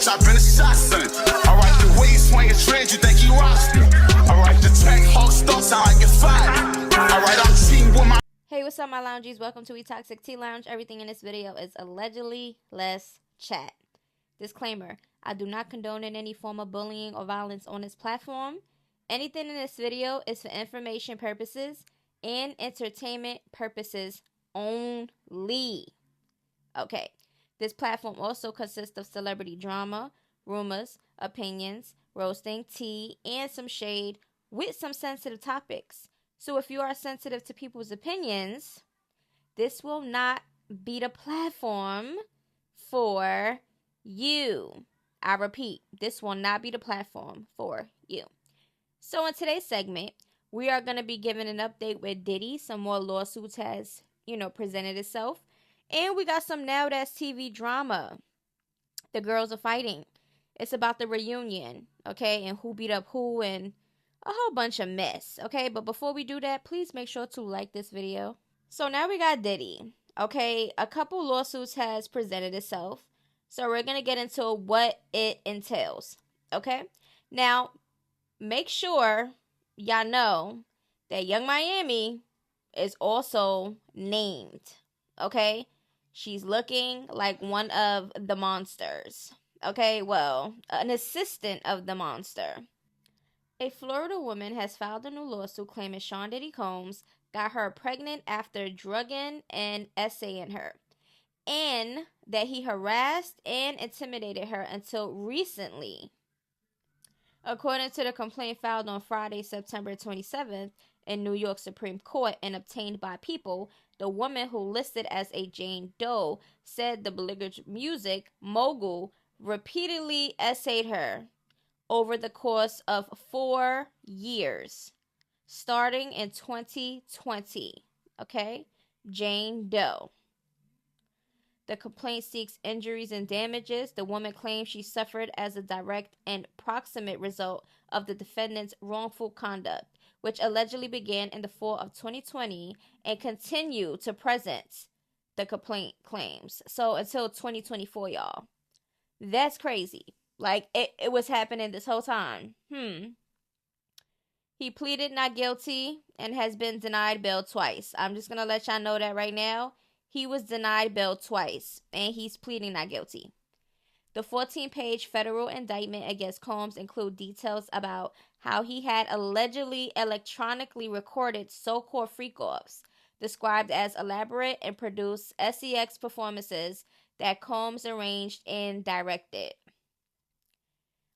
I've been a shot, son. I write the way you swing a trend, you think you roster. I write the track, whole stuff sound like it's fired. I write, I'm cheating with my. Hey, what's up, my loungies? Welcome to We Toxic Tea Lounge. Everything in this video is allegedly less chat. Disclaimer: I do not condone in any form of bullying or violence on this platform. Anything in this video is for information purposes and entertainment purposes only. Okay. This platform also consists of celebrity drama, rumors, opinions, roasting, tea, and some shade with some sensitive topics. So if you are sensitive to people's opinions, this will not be the platform for you. I repeat, this will not be the platform for you. So in today's segment, we are going to be giving an update with Diddy. Some more lawsuits has, presented itself. And we got some Now That's TV drama. The girls are fighting. It's about the reunion, okay? And who beat up who and a whole bunch of mess, okay? But before we do that, please make sure to like this video. So now we got Diddy, okay? A couple lawsuits has presented itself. So we're going to get into what it entails, okay? Now, make sure y'all know that Young Miami is also named, okay? She's looking like one of the monsters. Okay, well, an assistant of the monster. A Florida woman has filed a new lawsuit claiming Sean Diddy Combs got her pregnant after drugging and essaying her, and that he harassed and intimidated her until recently. According to the complaint filed on Friday, September 27th, in New York Supreme Court and obtained by People, the woman, who listed as a Jane Doe, said the belligerent music mogul repeatedly essayed her over the course of 4 years, starting in 2020. Okay? Jane Doe. The complaint seeks injuries and damages. The woman claims she suffered as a direct and proximate result of the defendant's wrongful conduct, which allegedly began in the fall of 2020 and continued to present, the complaint claims. So until 2024, y'all. That's crazy. Like, it was happening this whole time. He pleaded not guilty and has been denied bail twice. I'm just going to let y'all know that right now. He was denied bail twice, and he's pleading not guilty. The 14-page federal indictment against Combs include details about how he had allegedly electronically recorded so-called freak-offs, described as elaborate and produced sex performances that Combs arranged and directed.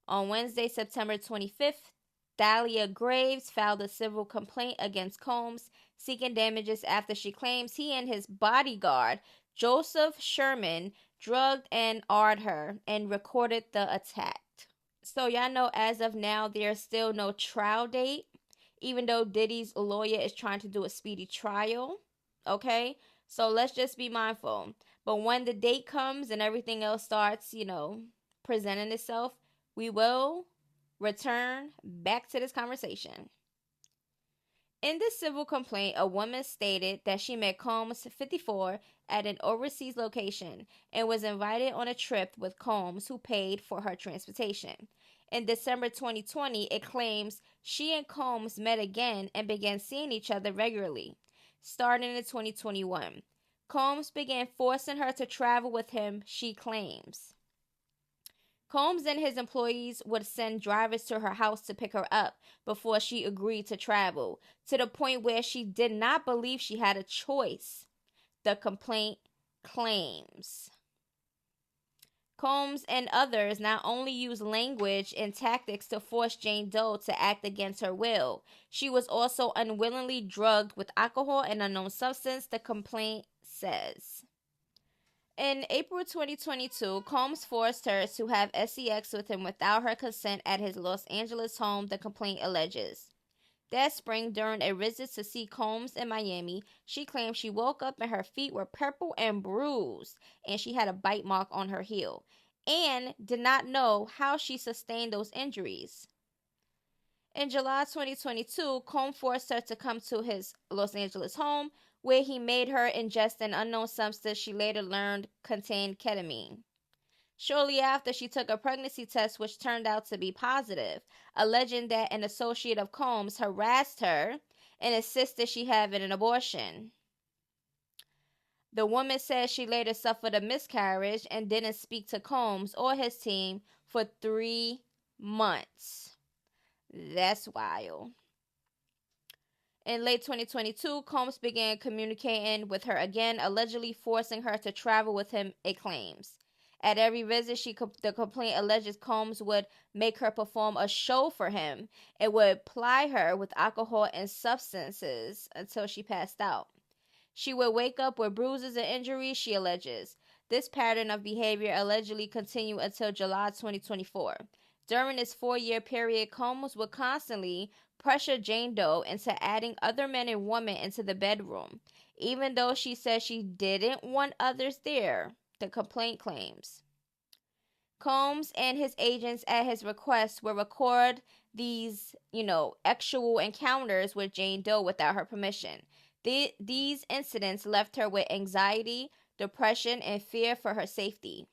On Wednesday, September 25th, Thalia Graves filed a civil complaint against Combs, seeking damages after she claims he and his bodyguard, Joseph Sherman, drugged and awed her and recorded the attack. So y'all know, as of now, there's still no trial date, even though Diddy's lawyer is trying to do a speedy trial, okay? So let's just be mindful. But when the date comes and everything else starts, presenting itself, we will return back to this conversation. In this civil complaint, a woman stated that she met Combs, 54, at an overseas location and was invited on a trip with Combs, who paid for her transportation. In December 2020, it claims she and Combs met again and began seeing each other regularly. Starting in 2021, Combs began forcing her to travel with him, she claims. Combs and his employees would send drivers to her house to pick her up before she agreed to travel, to the point where she did not believe she had a choice, the complaint claims. Combs and others not only used language and tactics to force Jane Doe to act against her will, she was also unwillingly drugged with alcohol and unknown substance, the complaint says. In April 2022, Combs forced her to have sex with him without her consent at his Los Angeles home, the complaint alleges. That spring, during a visit to see Combs in Miami, she claimed she woke up and her feet were purple and bruised, and she had a bite mark on her heel, and did not know how she sustained those injuries. In July 2022, Combs forced her to come to his Los Angeles home, where he made her ingest an unknown substance she later learned contained ketamine. Shortly after, she took a pregnancy test which turned out to be positive, alleging that an associate of Combs harassed her and insisted she have an abortion. The woman said she later suffered a miscarriage and didn't speak to Combs or his team for 3 months. That's wild. In late 2022, Combs began communicating with her again, allegedly forcing her to travel with him, it claims. At every visit, the complaint alleges Combs would make her perform a show for him and would ply her with alcohol and substances until she passed out. She would wake up with bruises and injuries, she alleges. This pattern of behavior allegedly continued until July 2024. During this 4-year period, Combs would constantly pressure Jane Doe into adding other men and women into the bedroom, even though she said she didn't want others there, the complaint claims. Combs and his agents at his request would record these, actual encounters with Jane Doe without her permission. These incidents left her with anxiety, depression, and fear for her safety.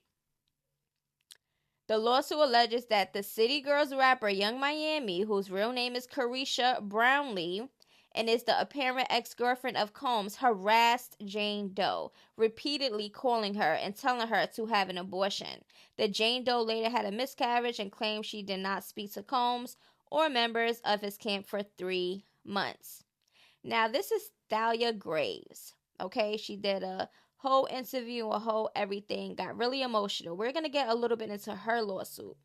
The lawsuit alleges that the City Girls rapper Young Miami, whose real name is Caresha Brownlee, and is the apparent ex-girlfriend of Combs, harassed Jane Doe, repeatedly calling her and telling her to have an abortion. That Jane Doe later had a miscarriage and claimed she did not speak to Combs or members of his camp for 3 months. Now, this is Thalia Graves, okay? She did a whole interview, a whole everything, got really emotional. We're going to get a little bit into her lawsuit.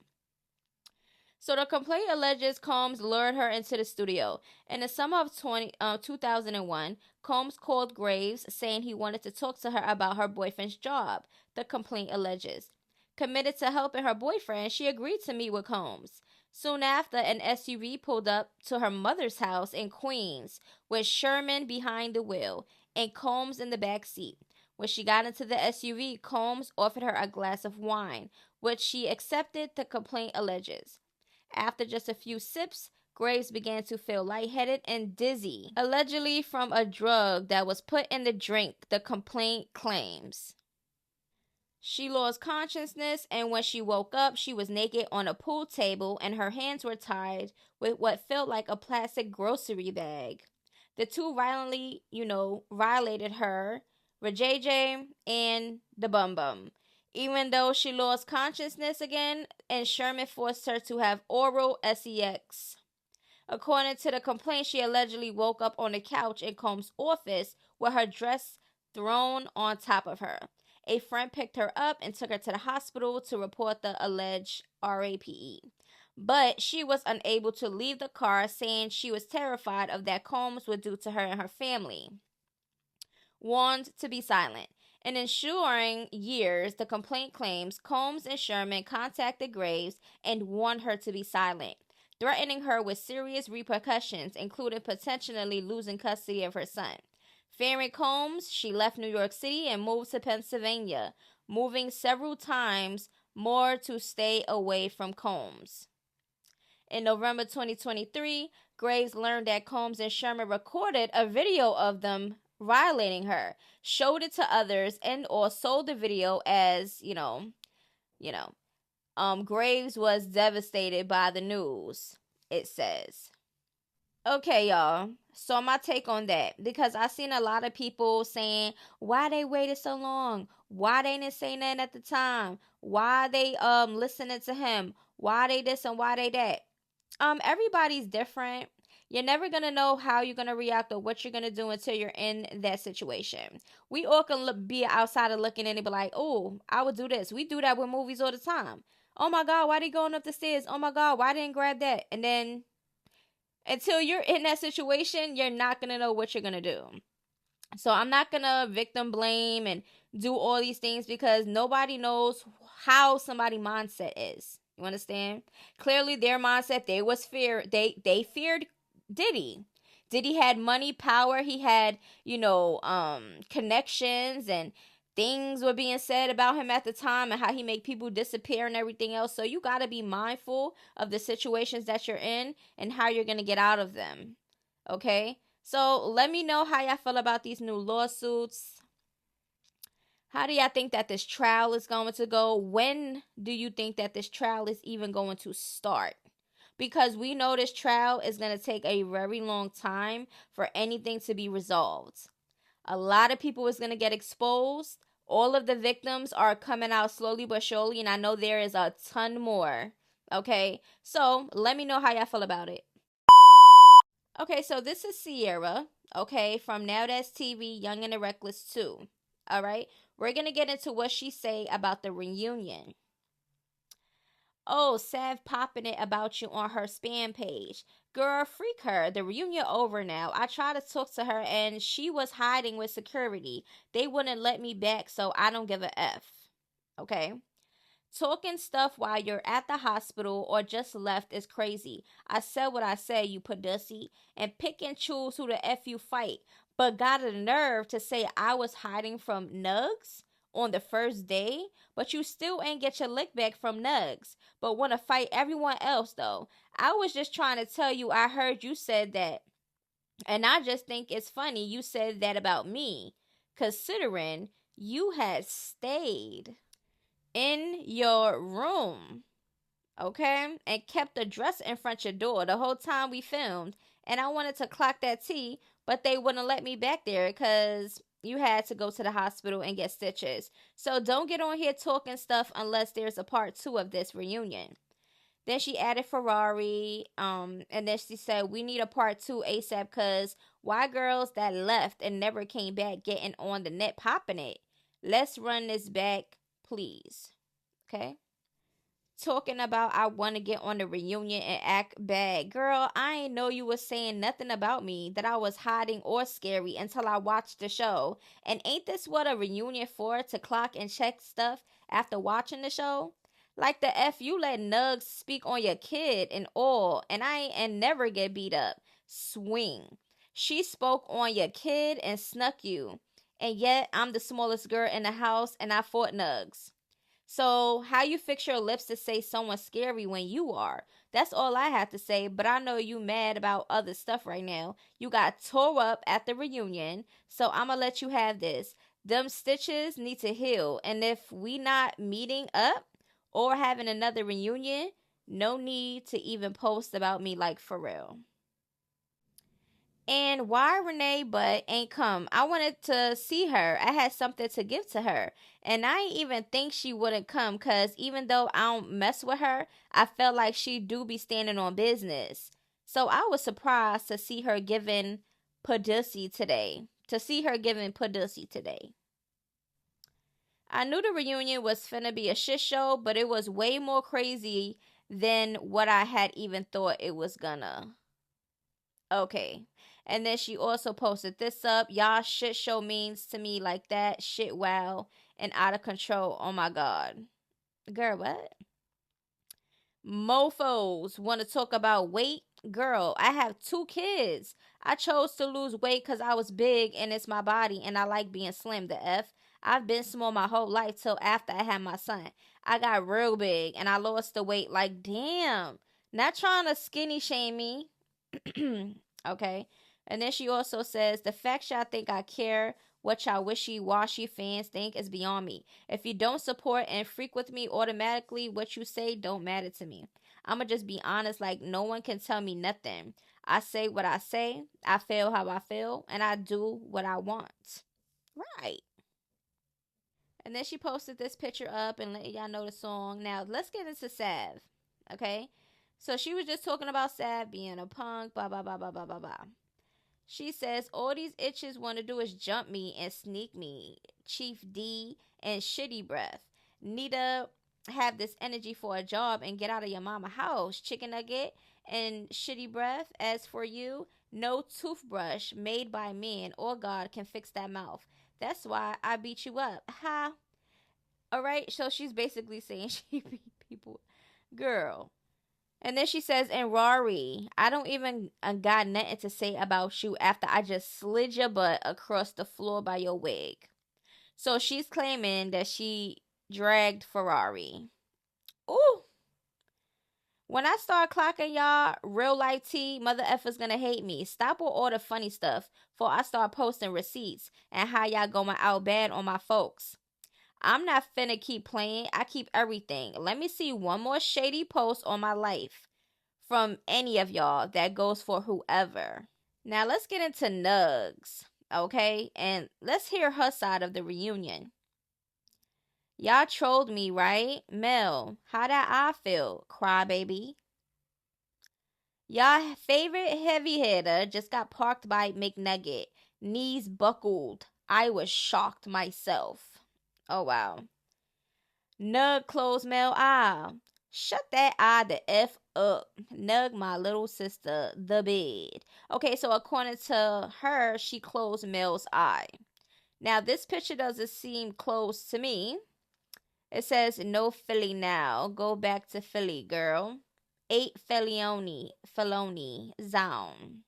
So the complaint alleges Combs lured her into the studio. In the summer of 2001, Combs called Graves saying he wanted to talk to her about her boyfriend's job, the complaint alleges. Committed to helping her boyfriend, she agreed to meet with Combs. Soon after, an SUV pulled up to her mother's house in Queens, with Sherman behind the wheel and Combs in the back seat. When she got into the SUV, Combs offered her a glass of wine, which she accepted, the complaint alleges. After just a few sips, Graves began to feel lightheaded and dizzy, allegedly from a drug that was put in the drink, the complaint claims. She lost consciousness, and when she woke up, she was naked on a pool table and her hands were tied with what felt like a plastic grocery bag. The two violently, violated her, JJ, and the Bum Bum. Even though she lost consciousness again, and Sherman forced her to have oral sex. According to the complaint, she allegedly woke up on the couch in Combs' office with her dress thrown on top of her. A friend picked her up and took her to the hospital to report the alleged RAPE. But she was unable to leave the car, saying she was terrified of that Combs would do to her and her family. Warned to be silent. In ensuing years, the complaint claims Combs and Sherman contacted Graves and warned her to be silent, threatening her with serious repercussions, including potentially losing custody of her son. Fearing Combs, she left New York City and moved to Pennsylvania, moving several times more to stay away from Combs. In November 2023, Graves learned that Combs and Sherman recorded a video of them violating her, showed it to others, and or sold the video as, Graves was devastated by the news, it says. Okay, y'all. So my take on that, because I seen a lot of people saying, why they waited so long? Why they didn't say nothing at the time? Why they listening to him? Why they this and why they that? Everybody's different. You're never going to know how you're going to react or what you're going to do until you're in that situation. We all can be outside of looking in and be like, oh, I would do this. We do that with movies all the time. Oh my God, why they going up the stairs? Oh my God, why they didn't grab that? And then until you're in that situation, you're not going to know what you're going to do. So I'm not going to victim blame and do all these things because nobody knows how somebody's mindset is. You understand? Clearly their mindset, they feared Diddy. Diddy had money, power. He had, connections, and things were being said about him at the time and how he made people disappear and everything else. So you got to be mindful of the situations that you're in and how you're going to get out of them. Okay? So let me know how y'all feel about these new lawsuits. How do y'all think that this trial is going to go? When do you think that this trial is even going to start? Because we know this trial is going to take a very long time for anything to be resolved. A lot of people is going to get exposed. All of the victims are coming out slowly but surely, and I know there is a ton more. Okay, so let me know how y'all feel about it. Okay, so this is Sierra, okay, from Now That's TV, Young and the Reckless 2. All right, we're going to get into what she say about the reunion. Oh, Sav popping it about you on her spam page. Girl, freak her. The reunion over now. I tried to talk to her and she was hiding with security. They wouldn't let me back, so I don't give a F. Okay? Talking stuff while you're at the hospital or just left is crazy. I said what I said, you pussy. And pick and choose who the F you fight. But got the nerve to say I was hiding from Nuggs on the first day, but you still ain't get your lick back from Nuggs, but want to fight everyone else though. I was just trying to tell you I heard you said that, and I just think it's funny you said that about me, considering you had stayed in your room, okay, and kept the dress in front of your door the whole time we filmed, and I wanted to clock that tea, but they wouldn't let me back there because you had to go to the hospital and get stitches. So don't get on here talking stuff unless there's a part 2 of this reunion. Then she added Ferrari, and then she said, we need a part 2 ASAP because why girls that left and never came back getting on the net popping it? Let's run this back, please. Okay? Talking about I want to get on the reunion and act bad. Girl, I ain't know you was saying nothing about me that I was hiding or scary until I watched the show. And ain't this what a reunion for, to clock and check stuff after watching the show? Like the F you let Nuggs speak on your kid and all, and I ain't and never get beat up. Swing. She spoke on your kid and snuck you. And yet I'm the smallest girl in the house and I fought Nuggs. So how you fix your lips to say someone scary when you are? That's all I have to say, but I know you mad about other stuff right now. You got tore up at the reunion, so I'ma let you have this. Them stitches need to heal, and if we not meeting up or having another reunion, no need to even post about me, like, for real. And why Renee Butt ain't come? I wanted to see her. I had something to give to her. And I ain't even think she wouldn't come because even though I don't mess with her, I felt like she do be standing on business. So I was surprised to see her giving Pudussy today. I knew the reunion was finna be a shit show, but it was way more crazy than what I had even thought it was gonna. Okay. And then she also posted this up. Y'all shit show means to me like that. Shit, wow. And out of control. Oh my God. Girl, what? Mofos want to talk about weight. Girl, I have 2 kids. I chose to lose weight because I was big and it's my body and I like being slim. The F. I've been small my whole life till after I had my son. I got real big and I lost the weight. Like, damn. Not trying to skinny shame me. Okay. And then she also says, the fact y'all think I care what y'all wishy-washy fans think is beyond me. If you don't support and freak with me automatically, what you say don't matter to me. I'ma just be honest, like no one can tell me nothing. I say what I say, I feel how I feel, and I do what I want. Right. And then she posted this picture up and let y'all know the song. Now, let's get into Sav. Okay? So she was just talking about Sav being a punk, blah, blah, blah, blah, blah, blah, blah. She says, all these itches want to do is jump me and sneak me. Chief D and Shitty Breath. Need to have this energy for a job and get out of your mama house. Chicken Nugget and Shitty Breath. As for you, no toothbrush made by men or God can fix that mouth. That's why I beat you up. Ha. Alright, so she's basically saying she beat people. Girl. And then she says, and Rory, I don't even got nothing to say about you after I just slid your butt across the floor by your wig. So she's claiming that she dragged Ferrari. Ooh. When I start clocking y'all, real life tea, mother effer's gonna hate me. Stop with all the funny stuff before I start posting receipts and how y'all going out bad on my folks. I'm not finna keep playing. I keep everything. Let me see one more shady post on my life from any of y'all. That goes for whoever. Now let's get into Nugs, okay? And let's hear her side of the reunion. Y'all trolled me, right? Mel, how that I feel? Crybaby. Y'all favorite heavy hitter just got parked by McNugget. Knees buckled. I was shocked myself. Oh wow. Nug closed Mel eye. Shut that eye the F up. Nug my little sister, the bed. Okay, so according to her, she closed Mel's eye. Now this picture doesn't seem close to me. It says no Philly now. Go back to Philly, girl. 8 Felony zone.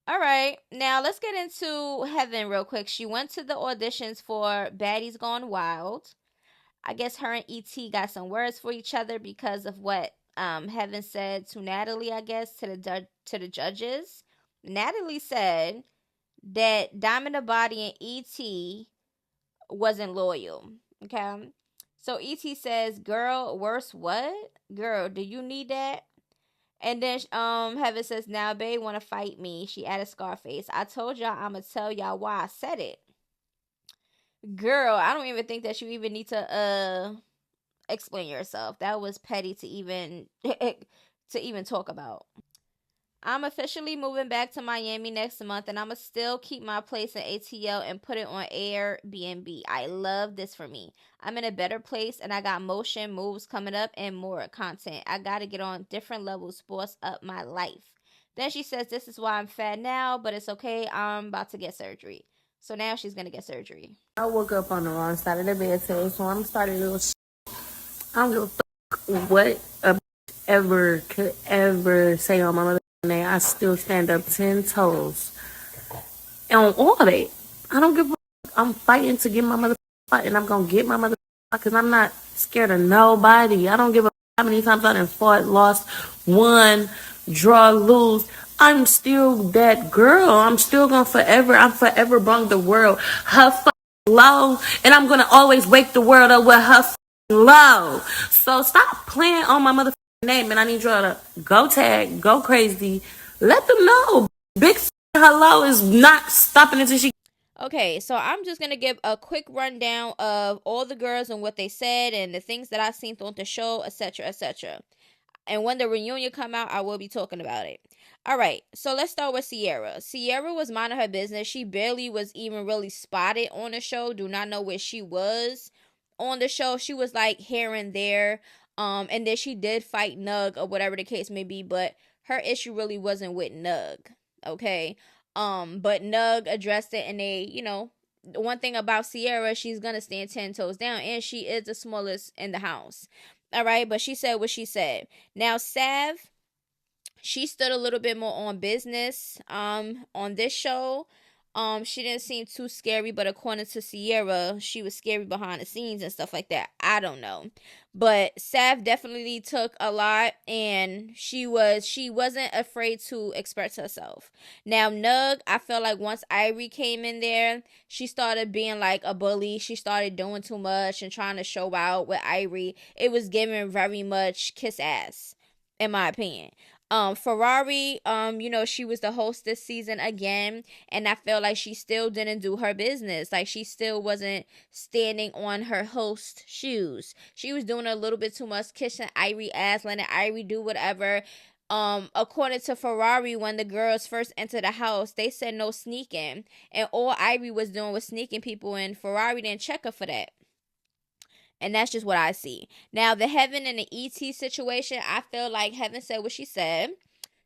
All right, now let's get into Heaven real quick. She went to the auditions for Baddies Gone Wild. I guess her and ET got some words for each other because of what Heaven said to Natalie, I guess, to the judges. Natalie said that Diamond the Body and ET wasn't loyal. Okay. So ET says, "Girl, worse what? Girl, do you need that?" And then Heaven says, "Now babe wanna fight me." She added Scarface. "I told y'all I'ma tell y'all why I said it." Girl, I don't even think that you even need to explain yourself. That was petty to even to even talk about. I'm officially moving back to Miami next month, and I'ma still keep my place in ATL and put it on Airbnb. I love this for me. I'm in a better place, and I got motion moves coming up and more content. I gotta get on different levels, boss up my life. Then she says, "This is why I'm fat now, but it's okay. I'm about to get surgery." So now she's gonna get surgery. I woke up on the wrong side of the bed today, so I'm starting to I don't give a fuck what a ever could ever say on my mother name. I still stand up 10 toes on all that. I don't give a fuck. I'm fighting to get my mother fight, and I'm gonna get my mother because I'm not scared of nobody. I don't give a fuck how many times I done fought, lost, won, draw, lose. I'm still that girl. I'm still gonna I'm forever brung the world her low, and I'm gonna always wake the world up with her low. So stop playing on my motherfucking name, and I need y'all to go tag, go crazy. Let them know big hello is not stopping until she. Okay, so I'm just gonna give a quick rundown of all the girls and what they said and the things that I seen on the show, etc., etc. And when the reunion come out, I will be talking about it. All right, so let's start with Sierra. Sierra was minding her business. She barely was even really spotted on the show. Do not know where she was on the show. She was like here and there. And then she did fight Nugg or whatever the case may be, but her issue really wasn't with Nugg. Okay. But Nugg addressed it, and they, the one thing about Sierra, she's gonna stand 10 toes down, and she is the smallest in the house. All right, but she said what she said. Now, Sav, she stood a little bit more on business on this show. She didn't seem too scary, but according to Sierra, she was scary behind the scenes and stuff like that. I don't know. But Sav definitely took a lot, and she wasn't afraid to express herself. Now, Nugg, I feel like once Irie came in there, she started being like a bully. She started doing too much and trying to show out with Irie. It was giving very much kiss ass, in my opinion. Ferrari, she was the host this season again, and I feel like she still didn't do her business. Like, she still wasn't standing on her host shoes. She was doing a little bit too much, kissing Irie ass, letting Irie do whatever. According to Ferrari, when the girls first entered the house, they said no sneaking, and all Irie was doing was sneaking people in. Ferrari didn't check her for that. And that's just what I see. Now, the Heaven and the ET situation, I feel like Heaven said what she said.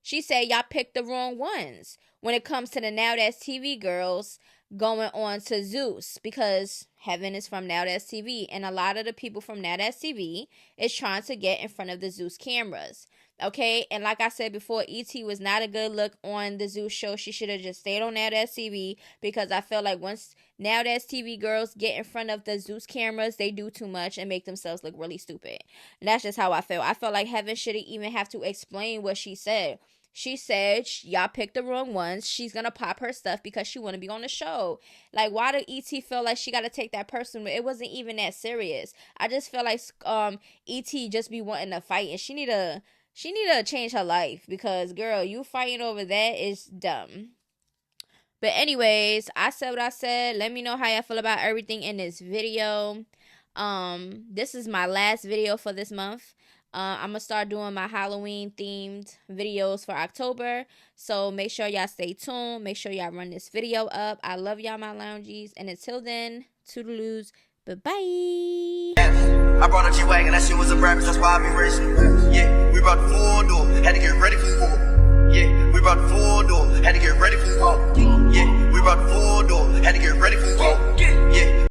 She said y'all picked the wrong ones when it comes to the Now That's TV girls going on to Zeus, because Heaven is from Now That's TV, and a lot of the people from Now That's TV is trying to get in front of the Zeus cameras. Okay, and like I said before, E.T. was not a good look on the Zeus show. She should have just stayed on Now That's TV, because I feel like once Now That's TV girls get in front of the Zeus cameras, they do too much and make themselves look really stupid. And that's just how I feel. I felt like Heaven shouldn't even have to explain what she said. She said y'all picked the wrong ones. She's gonna pop her stuff because she want to be on the show. Like, why did ET feel like she got to take that person? It wasn't even that serious. I just feel like ET just be wanting to fight, and she need to change her life, because girl, you fighting over that is dumb. But anyways, I said what I said. Let me know how y'all feel about everything in this video. This is my last video for this month. I'm gonna start doing my Halloween themed videos for October, so make sure y'all stay tuned. Make sure y'all run this video up. I love y'all, my loungies, and until then, toodaloos, bye-bye. I brought a G-Wagon, that shit was a breakfast, that's why I be racing. Yeah, we brought the full door, had to get ready for war. Yeah, we brought the full door, had to get ready for war. Yeah, we brought the full door, had to get ready for war. Yeah.